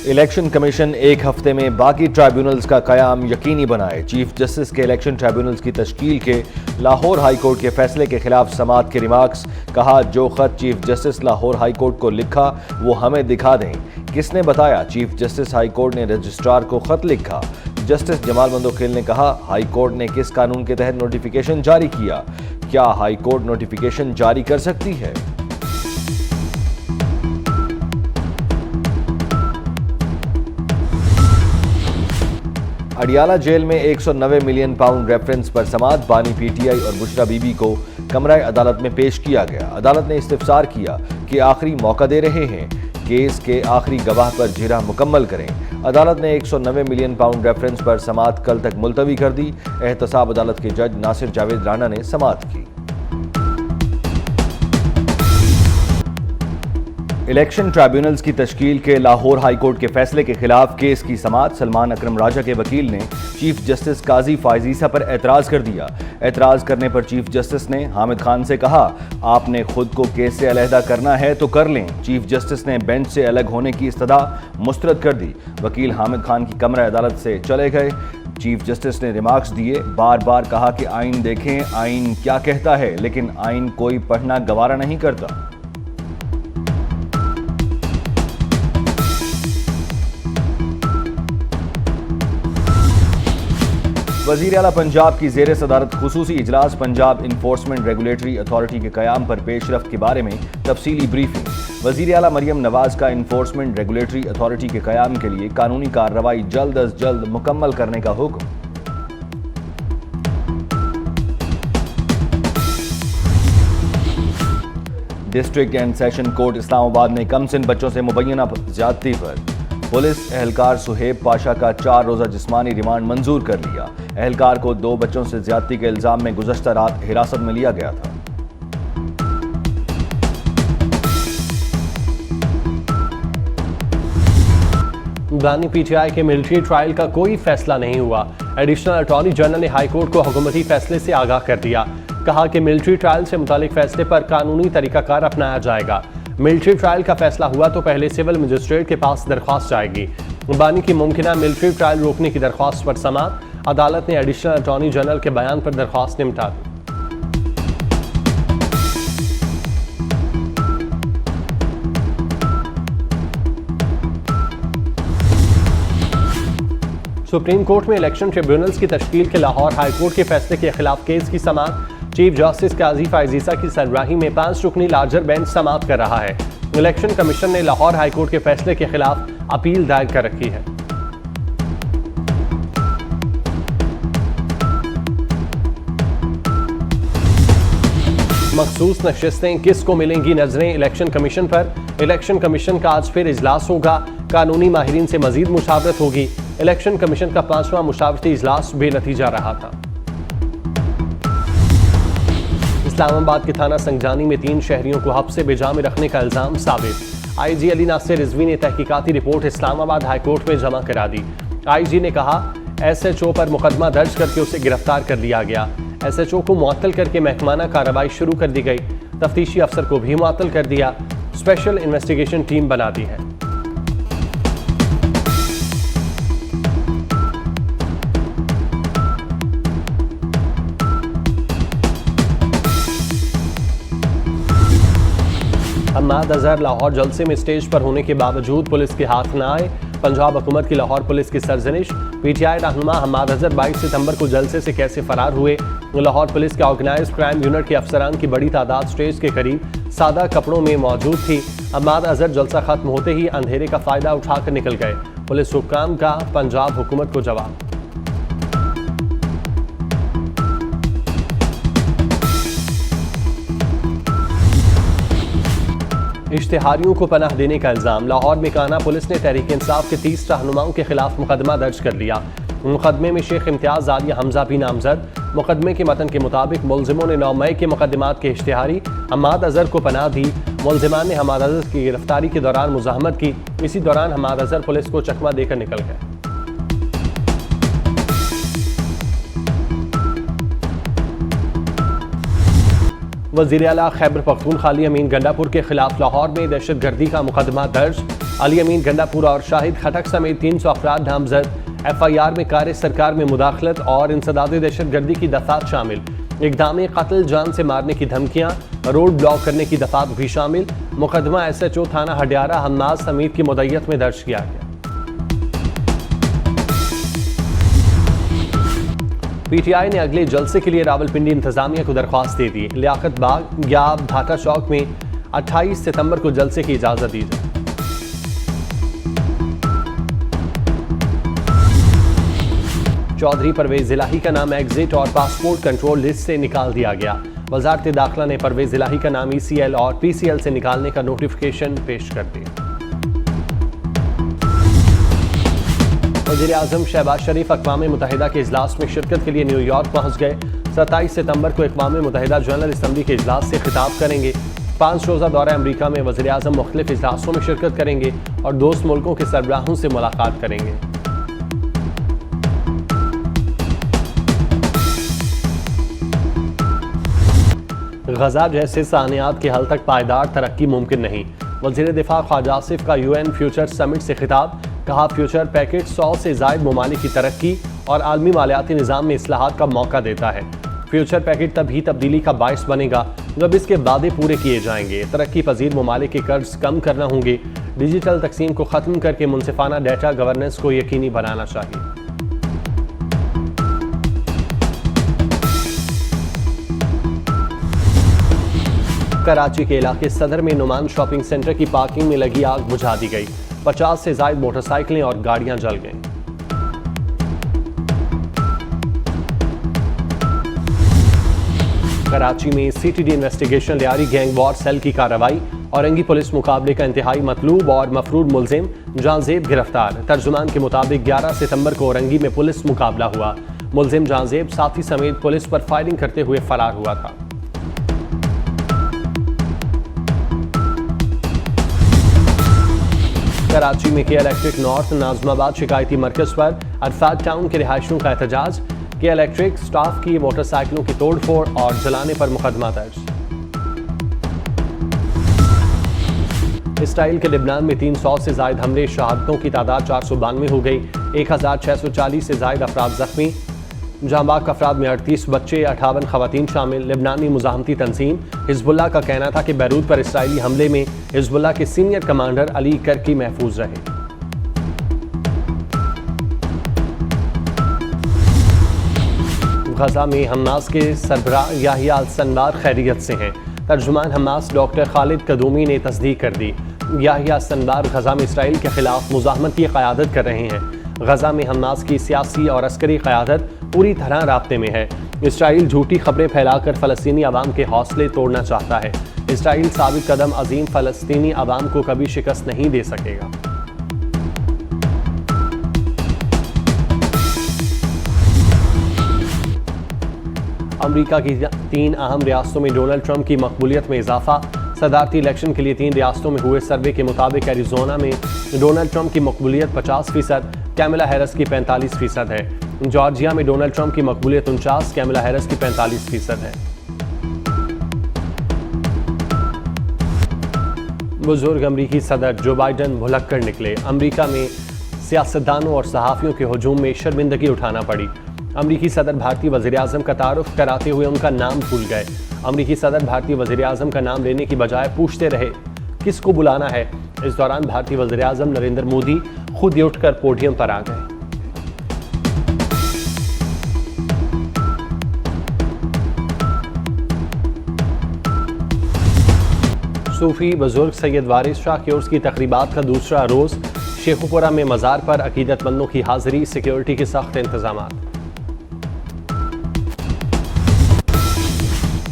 Election commission एक हफ्ते में बाकी ट्राइब्यूनल्स का कयाम यकीनी बनाए। चीफ जस्टिस के इलेक्शन ट्राइब्यूनल्स की तश्कील के लाहौर हाई कोर्ट के फैसले के खिलाफ समाअत के रिमार्क्स। कहा, जो खत chief justice Lahore high court को लिखा वो हमें दिखा दें। किसने बताया चीफ जस्टिस हाई कोर्ट ने रजिस्ट्रार को खत लिखा। जस्टिस जमाल मंदोखिल ने कहा, हाई कोर्ट ने किस कानून के तहत नोटिफिकेशन जारी किया। क्या हाई कोर्ट नोटिफिकेशन जारी कर सकती है। अडियाला जेल में 190 मिलियन पाउंड रेफरेंस पर समाअत। बानी पीटीआई और बुशरा बीबी को कमराए अदालत में पेश किया गया। अदालत ने इस्तिफसार किया कि आखिरी मौका दे रहे हैं, केस के आखिरी गवाह पर जिरह मुकम्मल करें। अदालत ने 190 मिलियन पाउंड रेफरेंस पर समाअत कल तक मुलतवी कर दी। एहतसाब अदालत के जज नासिर जावेद राणा ने समाअत की। इलेक्शन ट्राइब्यूनल्स की तश्कील के लाहौर हाई कोर्ट के फैसले के खिलाफ केस की समाअत। सलमान अकरम राजा के वकील ने चीफ जस्टिस काजी फायजीसा पर एतराज़ कर दिया। एतराज़ करने पर चीफ जस्टिस ने हामिद खान से कहा, आपने खुद को केस से अलहदा करना है तो कर लें। चीफ जस्टिस ने बेंच से अलग होने की इस्तदा मुस्तरद कर दी। वकील हामिद खान की कमरा अदालत से चले गए। चीफ जस्टिस ने रिमार्क्स दिए, बार बार कहा कि आइन देखें, आइन क्या कहता है, लेकिन आइन कोई पढ़ना गवारा नहीं करता। वज़ीर आला पंजाब की ज़ेर सदारत खुसूसी इजलास। पंजाब इन्फोर्समेंट रेगुलेटरी अथॉरिटी के क़याम पर पेशरफ्त के बारे में तफसीली ब्रीफिंग। वज़ीर आला मरियम नवाज का इन्फोर्समेंट रेगुलेटरी अथॉरिटी के क़याम के लिए कानूनी कार्रवाई जल्द अज जल्द मुकम्मल करने का हुक्म। District and session court Islamabad ने कमसिन बच्चों से मुबैना ज्यादती पर पुलिस एहलकार सुहेब पाशा का 4 रोज़ा जिस्मानी रिमांड मंजूर कर लिया। एहलकार को 2 बच्चों से ज्यादती के इल्जाम में गुज़श्ता रात हिरासत में लिया गया था। बानी पीटीआई के मिलिट्री ट्रायल का कोई फैसला नहीं हुआ। एडिशनल अटॉर्नी जनरल ने हाई कोर्ट को हुकूमती फैसले से आगाह कर दिया। कहा कि मिलिट्री ट्रायल से मुतालिक फैसले पर कानूनी तरीकाकार अपनाया जाएगा। मिलिट्री ट्रायल का फैसला हुआ तो पहले सिविल मजिस्ट्रेट के पास दरख्वास्त जाएगी। बानी की मुमकिना मिलिट्री ट्रायल रोकने की दरख्वास्त पर समाअत। अदालत ने एडिशनल अटॉर्नी जनरल के बयान पर दरख्वास्त निपटा दी। सुप्रीम कोर्ट में इलेक्शन ट्रिब्यूनल्स की तश्कील के लाहौर हाई कोर्ट के फैसले के खिलाफ केस की समाअत। चीफ जस्टिस काजी फायजीसा की सरबराही में 5 रुकनी लार्जर बेंच समाअत कर रहा है। इलेक्शन कमीशन ने लाहौर हाई कोर्ट के फैसले के खिलाफ अपील दायर कर रखी है। मखसूस नशिस्तें किसको मिलेंगी नजरें इलेक्शन कमीशन पर। इलेक्शन कमीशन का आज फिर इजलास होगा। कानूनी माहिरीन से मजीद मुशावरत होगी। इलेक्शन कमीशन का 5वां मुशावरती इजलास बेनतीजा रहा था। इस्लामाबाद के थाना संगजानी में 3 शहरियों को हब्स से बेजा में रखने का इल्जाम साबित। आईजी अली नासिर रिजवी ने तहकीकाती रिपोर्ट इस्लामाबाद हाई कोर्ट में जमा करा दी। आईजी ने कहा, एसएचओ पर मुकदमा दर्ज करके उसे गिरफ्तार कर लिया गया। एसएचओ को मुअत्तल करके महकमाना कार्रवाई शुरू कर दी गई। तफ्तीशी अफसर को भी मुअत्तल कर दिया। स्पेशल इन्वेस्टिगेशन टीम बना दी है। हम्माद अजहर लाहौर जलसे में स्टेज पर होने के बावजूद पुलिस के हाथ न आए। पंजाब हुकूमत की लाहौर पुलिस की सरजनिश। पीटीआई रहनुमा हम्माद अजहर 22 सितंबर को जलसे से कैसे फरार हुए। लाहौर पुलिस के ऑर्गेनाइज्ड क्राइम यूनिट के अफसरान की बड़ी तादाद स्टेज के करीब सादा कपड़ों में मौजूद थी। हम्माद अजहर जलसा खत्म होते ही अंधेरे का फायदा उठाकर निकल गए। पुलिस हुक्काम का पंजाब हुकूमत को जवाब। इश्तिहारियों को पनाह देने का इल्जाम। लाहौर में काना पुलिस ने तहरीक इंसाफ के 30 रहनुमाओं के खिलाफ मुकदमा दर्ज कर लिया। मुकदमे में शेख इम्तियाज आलिया हमजा भी नामजद। मुकदमे के मतन के मुताबिक मुलजिमों ने 9 मई के मुकदमात के इश्तिहारी हम्माद अजहर को पनाह दी। मुलजिमान ने हम्माद अजहर की गिरफ्तारी के दौरान मुजाहमत की। इसी दौरान हम्माद अजहर पुलिस को चकमा देकर निकल गए। वज़ीर आला खैबर पख्तूनख्वा अली अमीन गंडापुर के खिलाफ लाहौर में दहशतगर्दी का मुकदमा दर्ज। अली अमीन गंडापुर और शाहिद खटक समेत 300 अफराद नामजद। FIR में कार सरकार में मुदाखलत और इंसदाद दहशतगर्दी की दफात शामिल। इक़दाम कत्ल, जान से मारने की धमकियाँ, रोड ब्लॉक करने की दफात भी शामिल। मुकदमा SHO थाना हडियारा हन्नास समीत की मुद्दत में दर्ज किया गया। PTI ने अगले जलसे के लिए रावलपिंडी इंतजामिया को दरख्वास्त दे दी। लियाकत बाग, ग्याब, भाटा चौक में 28 सितंबर को जलसे की इजाजत दी जाए। चौधरी परवेज इलाही का नाम एग्जिट और पासपोर्ट कंट्रोल लिस्ट से निकाल दिया गया। वजारत दाखिला ने परवेज इलाही का नाम ECL और PCL से निकालने का नोटिफिकेशन पेश कर दिया। वज़ीर आज़म शहबाज शरीफ अक़वाम मुत्तहिदा के इजलास में शिरकत के लिए न्यूयॉर्क पहुँच गए। 27 सितंबर को अक़वाम मुत्तहिदा जनरल असम्बली के इजलास से खिताब करेंगे। 5 रोज़ा दौरा अमरीका में वज़ीर आज़म मुख्तलिफ इजलासों में शिरकत करेंगे और दोस्त मुल्कों के सरबराहों से मुलाकात करेंगे। गजा जैसे सानियात के हल तक पायदार तरक्की मुमकिन नहीं। वज़ीर दिफा ख्वाजा आसिफ का UN फ्यूचर समिट से खिताब। कहा, फ्यूचर पैकेज 100 से ज़ायद ममालिक की तरक्की और आलमी मालियाती निज़ाम में इस्लाहात का मौका देता है। फ्यूचर पैकेज तभी तब्दीली का बायस बनेगा जब इसके वादे पूरे किए जाएंगे। तरक्की पजीर ममालिक के कर्ज कम करना होंगे। डिजिटल तकसीम को ख़त्म करके मुनसिफाना डेटा गवर्नेंस को यकीनी बनाना चाहिए। कराची के इलाके सदर में नुमान शॉपिंग सेंटर की पार्किंग में लगी आग बुझा दी गई। 50 से ज़ायद मोटरसाइकिलें और गाड़ियां जल गईं। कराची में CTD investigation Lyari gang war cell की कार्रवाई। औरंगी पुलिस मुकाबले का इंतहाई मतलूब और मफरूर मुलजिम जहांजेब गिरफ्तार। तर्जुमान के मुताबिक 11 सितंबर को औरंगी में पुलिस मुकाबला हुआ। मुलजिम जहांजेब साथी समेत पुलिस पर फायरिंग करते हुए फरार हुआ था। कराची में के इलेक्ट्रिक नॉर्थ नाजमाबाद शिकायती मरकज पर अरफात टाउन के रिहायशियों का एहतजाज। के इलेक्ट्रिक स्टाफ की मोटरसाइकिलों की तोड़फोड़ और जलाने पर मुकदमा दर्ज। इसराइल के लिबनान में 300 से ज़ायद हमले, शहादतों की तादाद 492 हो गई। 1640 से ज़ायद अफराद जख्मी। जांबाक अफराद में 38 बच्चे, 58 खवातीन शामिल। लिबनानी मुजाहमती तंजीम हिजबुल्लाह का कहना था कि बैरूत पर इसराइली हमले में हिजबुल्लाह के सीनियर कमांडर अली करकी महफूज रहे। गजा में हमास के सरबराह याहिया अल-सनवार खैरियत से हैं। तर्जुमान हमास डॉक्टर खालिद कदूमी ने तस्दीक कर दी। याहिया अल-सनवार गजा में इसराइल के खिलाफ मुजाहमत की क़यादत कर रहे हैं। गजा में हमास की सियासी और अस्करी क़यादत पूरी तरह राब्ते में है। इसराइल झूठी खबरें फैलाकर फ़लस्तीनी अवाम के हौसले तोड़ना चाहता है। इसराइल साबित कदम अजीम फ़लस्तीनी अवाम को कभी शिकस्त नहीं दे सकेगा। अमरीका की 3 अहम रियासतों में डोनाल्ड ट्रंप की मकबूलियत में इजाफा। सदारती इलेक्शन के लिए 3 रियासतों में हुए सर्वे के मुताबिक एरिजोना में डोनाल्ड ट्रंप की मकबूलियत 50%, कैमला हैरिस की 45% है। जॉर्जिया में डोनाल्ड ट्रंप की मकबूलियत 49, कैमला हैरिस की 45% है। बुजुर्ग अमरीकी सदर जो बाइडन भुलक्कड़ निकले। अमरीका में सियासतदानों और सहाफ़ियों के हुजूम में शर्मिंदगी उठाना पड़ी। अमरीकी सदर भारतीय वज़ीर आज़म का तारुफ कराते हुए उनका नाम भूल गए। अमरीकी सदर भारतीय वज़ीर आज़म का नाम लेने की बजाय पूछते रहे किसको बुलाना है। इस दौरान भारतीय वज़ीर आज़म नरेंद्र मोदी खुद ही उठकर पोडियम पर आ गए। सूफी बुजुर्ग सैयद वारिस शाह की उर्स की तकरीबात का दूसरा रोज़। शेखुपुरा में मज़ार पर अकीदतमंदों की हाज़िरी, सिक्योरिटी के सख्त इंतजामात।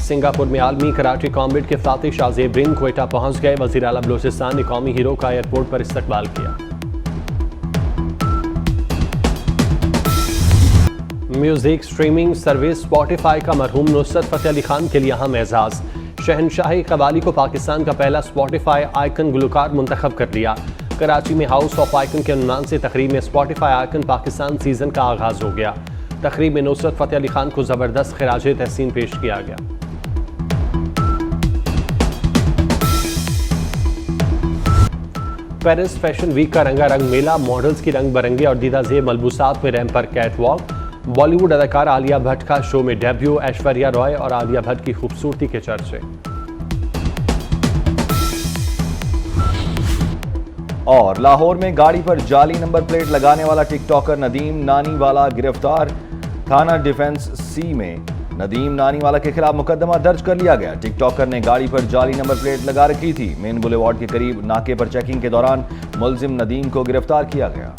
सिंगापुर में आलमी कराटे कॉम्बैट के फातिह शाहजेब रिंग क्वेटा पहुंच गए। वज़ीर आला बलूचिस्तान ने कौमी हीरो का एयरपोर्ट पर इस्तकबाल किया। म्यूजिक स्ट्रीमिंग सर्विस स्पॉटिफाई का मरहूम नुसरत फ़तेह अली खान के लिए अहम एजाज़। शहनशाही कवाली को पाकिस्तान का पहला स्पॉटिफाई आइकन गुलकार मुंतखब कर लिया। कराची में हाउस ऑफ आइकन के उन्वान से तकरीब में स्पॉटिफाई आइकन पाकिस्तान सीजन का आगाज़ हो गया। तकरीब में नुसरत फ़तेह अली खान को ज़बरदस्त खिराज तहसीन पेश किया गया। पेरिस फैशन वीक का रंगारंग मेला, मॉडल्स की रंग बरंगे और दीदा जेब मलबूसात में रैंप पर कैट वॉक। बॉलीवुड अदाकार आलिया भट्ट का शो में डेब्यू, ऐश्वर्या रॉय और आलिया भट्ट की खूबसूरती के चर्चे। और लाहौर में गाड़ी पर जाली नंबर प्लेट लगाने वाला टिकटॉकर नदीम नानीवाला गिरफ्तार। थाना डिफेंस सी में नदीम नानीवाला के खिलाफ मुकदमा दर्ज कर लिया गया। टिकटॉकर ने गाड़ी पर जाली नंबर प्लेट लगा रखी थी। मेन बुलेवार्ड के करीब नाके पर चेकिंग के दौरान मुलजिम नदीम को गिरफ्तार किया गया।